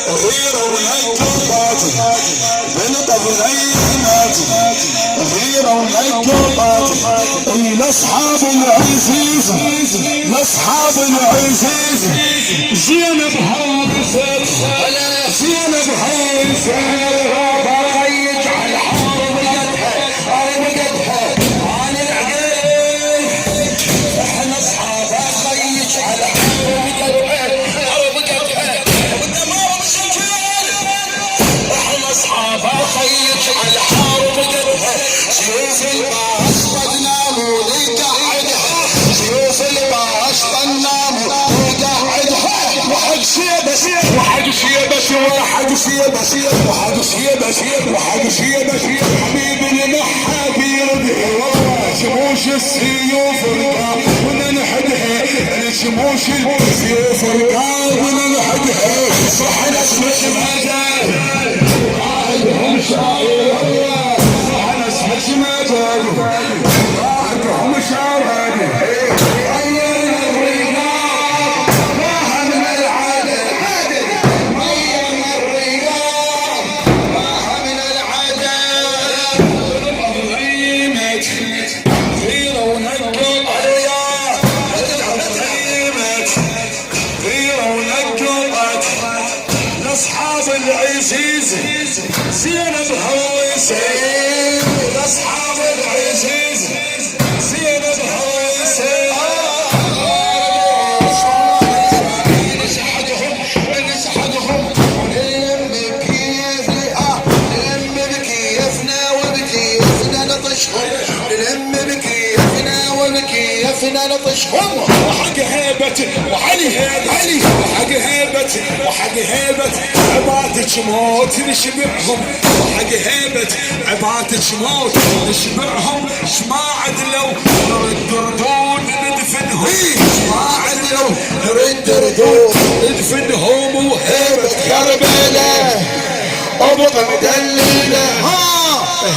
غيرة ونقطات بنطف غيمات غيرة ونقطات لاصحاب العزيز لاصحاب العزيز زينب هابسات زينب هابسات ريج على الحرب قدها عن العقيل احنا اصحابها خيج على الحرب خيج على حارب قدها سيوف الباش طنام ونقعدها سيوف الباش طنام ونقعدها وحق شيبس وحق شيبس وحق شيبس وحق شيبس وحق شيبس حبيب المحا بيرده شموش السيوف رقاب وننحدها شموش السيوف رقاب وننحدها صح نسمع مجال هم شاعر انا اسمع مجال هم شاعر غيرنا الرقاب ما من العادة غيرنا الرقاب ما من العادة غيمت غيرة ونقط الرياض غيمت غيرة ونقط لاصحاب العزيز زينب هوسين لاصحاب العزيز زينب هوسين نسحقهم ونلم بكيفنا وبكيفنا نطشهم نلم بكيفنا وبكيفنا نطشهم وحق هيبة وعلي وحق هيبة عباتك موت نشبعهم وحق هيبة عباتك موت نشبعهم شما عدلوا نرد ردود ندفنهم شما عدلوا نرد ردود ندفنهم وهيبة كربلاء ابقى مدللة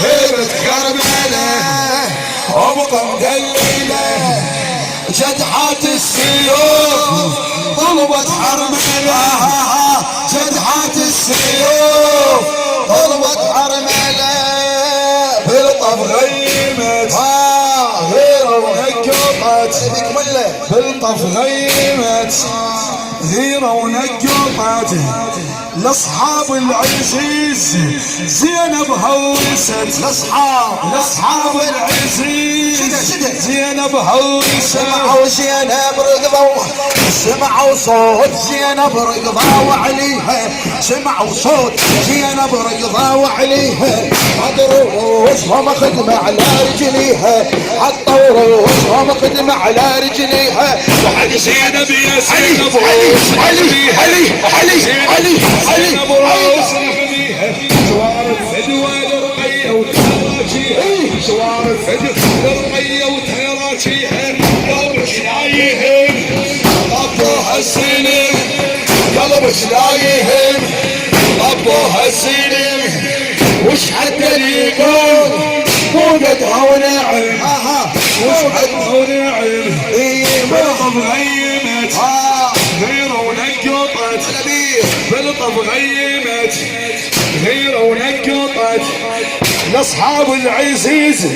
هيبة كربلاء ابقى مدللة جدحات السيوف طلبت حرملة جدحات السيوف طلبت حرملة بالطف غيمت غيرة ونقطت بالطف غيمت غيرة ونقطت لاصحاب العزيز زينب هوست لاصحاب العزيز زينب هوست سمعوا زينب رقضوا سمعوا صوت زينب رقضوا عليها سمعوا صوت زينب رقضوا عليها حضروا رؤوسهم خدمة على رجليها حطوا رؤوسهم خدمة على رجليها وحق زينب يا زينب علي علي علي علي علي شوارب فدوى لرقية وتراجيها شوارب فدوى لرقية وتراجيها قلبك لايهم طبوها السنم قلبك لايهم طبوها السنم وش حتى يقول مو قدها ونعم وش حتها ونعم بالطف غيمت غيرة ونقطت بالطف غيمت غيرة ونقطت لاصحاب العزيز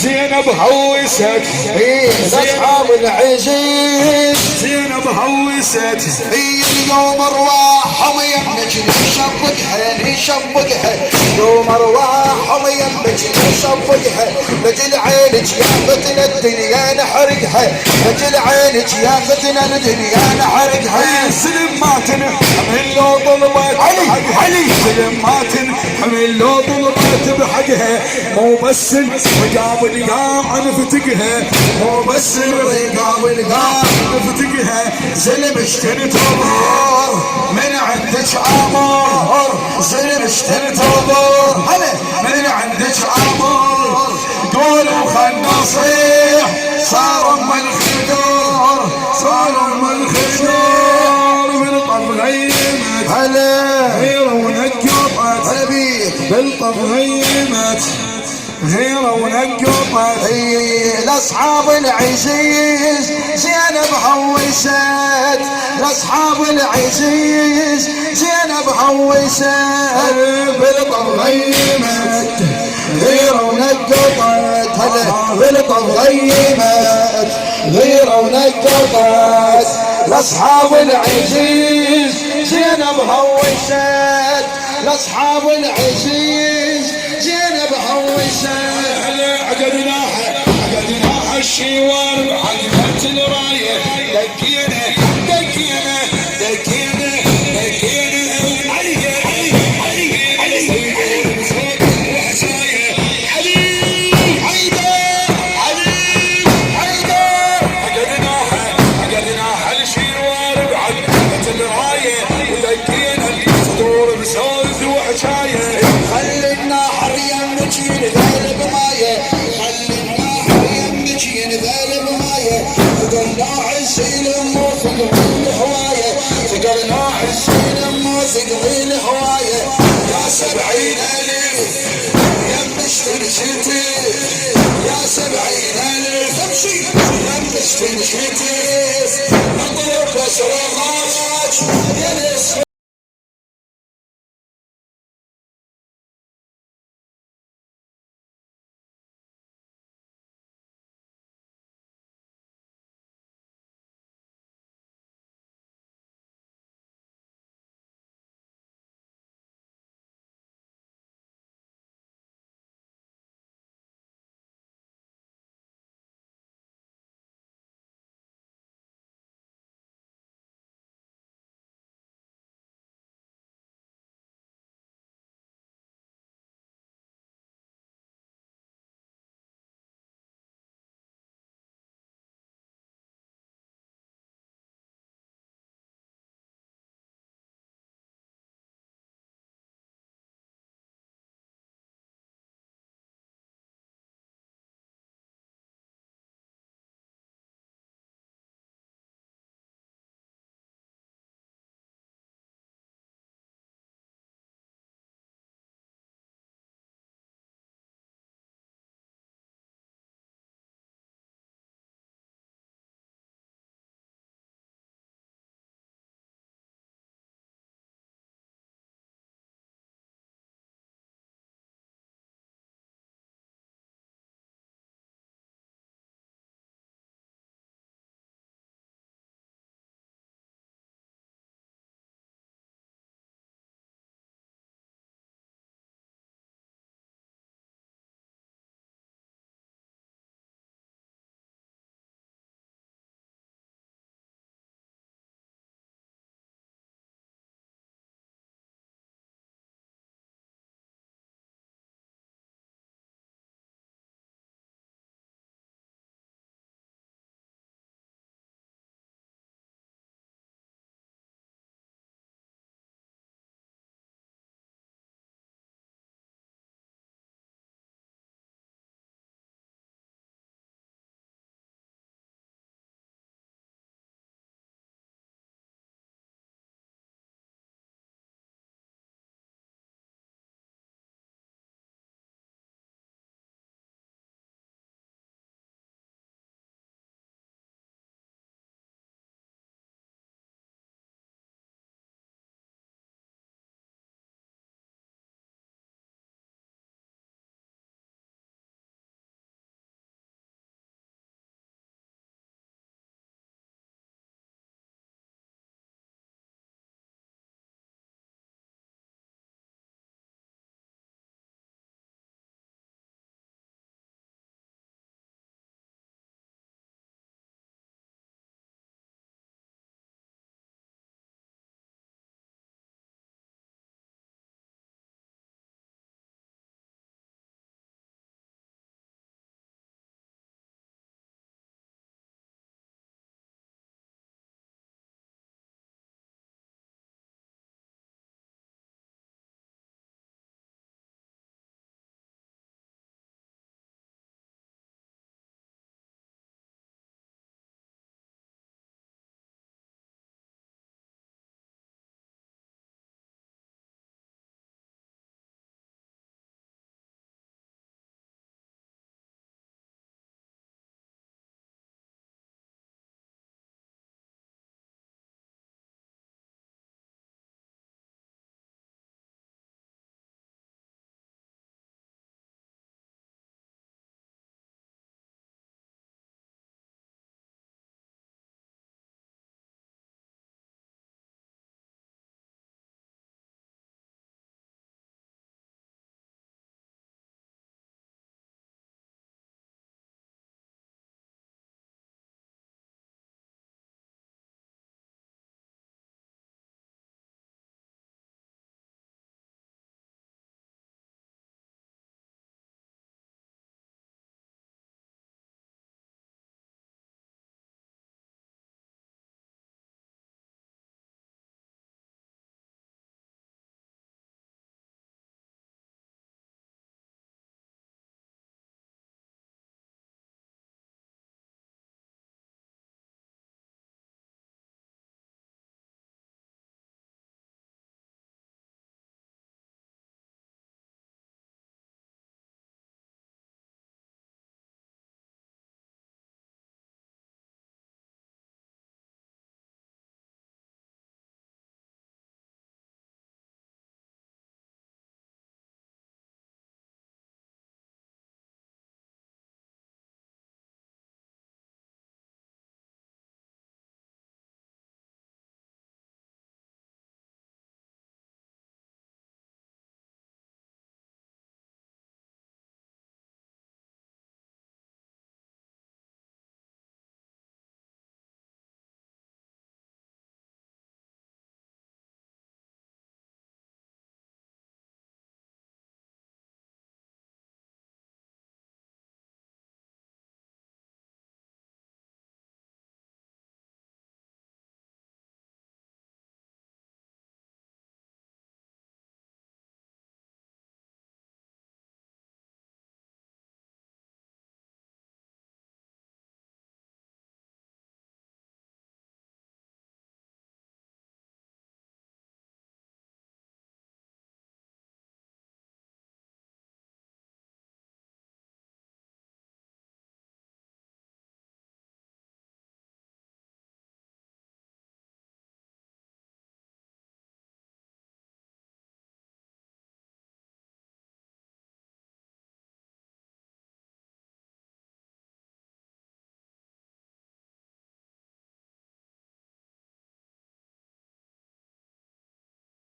زينب هوست لاصحاب العزيز زينب هوست هي اليوم ارواحهم يمك نشبقها يوم ارواحهم يمك نشبقها لجل عينك يا فتنة الدنيا نحرقها لجل عينك يا فتنة الدنيا نحرقها سلم ما تنحمل لو طلبت علي سلم ما تنحمل لو طلبت بحقها مو بس رقاب القاع نفتقها مو بس رقاب القاع نفتقها سلم اشتريت عمر من عندك عمر سلم اشتريت عمر من عندك عمر قولوا خلنا نصيح صار ام الخدور صار ام الخدور بالطف هلا غيرة ونقطت هلا بيك بالطف غيمت غيرة ونقطت لاصحاب العزيز زينب هوست لاصحاب العزيز زينب هوست بالطف غيمت غيرة ونقطت هلا بالطف غيمت غيرة ونقطت لاصحاب العزيز زينب هوست لاصحاب العزيز زينب هوست عقدناها الشوار عقدت الرايه دقينا دقينا دقينا دقينا علي علي علي علي وحشايه علي حيدر علي حيدر عقدناها الشوار عقدت الرايه ودقينا صدور بسولف وحشايه خلي النهر يمك ينذل بمايه خلي النهر يمك ينذل بمايه فقلنا عسيل مو ثقل الهوايه فقلنا عسيل مو ثقل الهوايه يا 70,000 يم اشترشتي يا 70,000 امشي يم اشترشتي نضرب بس رغاش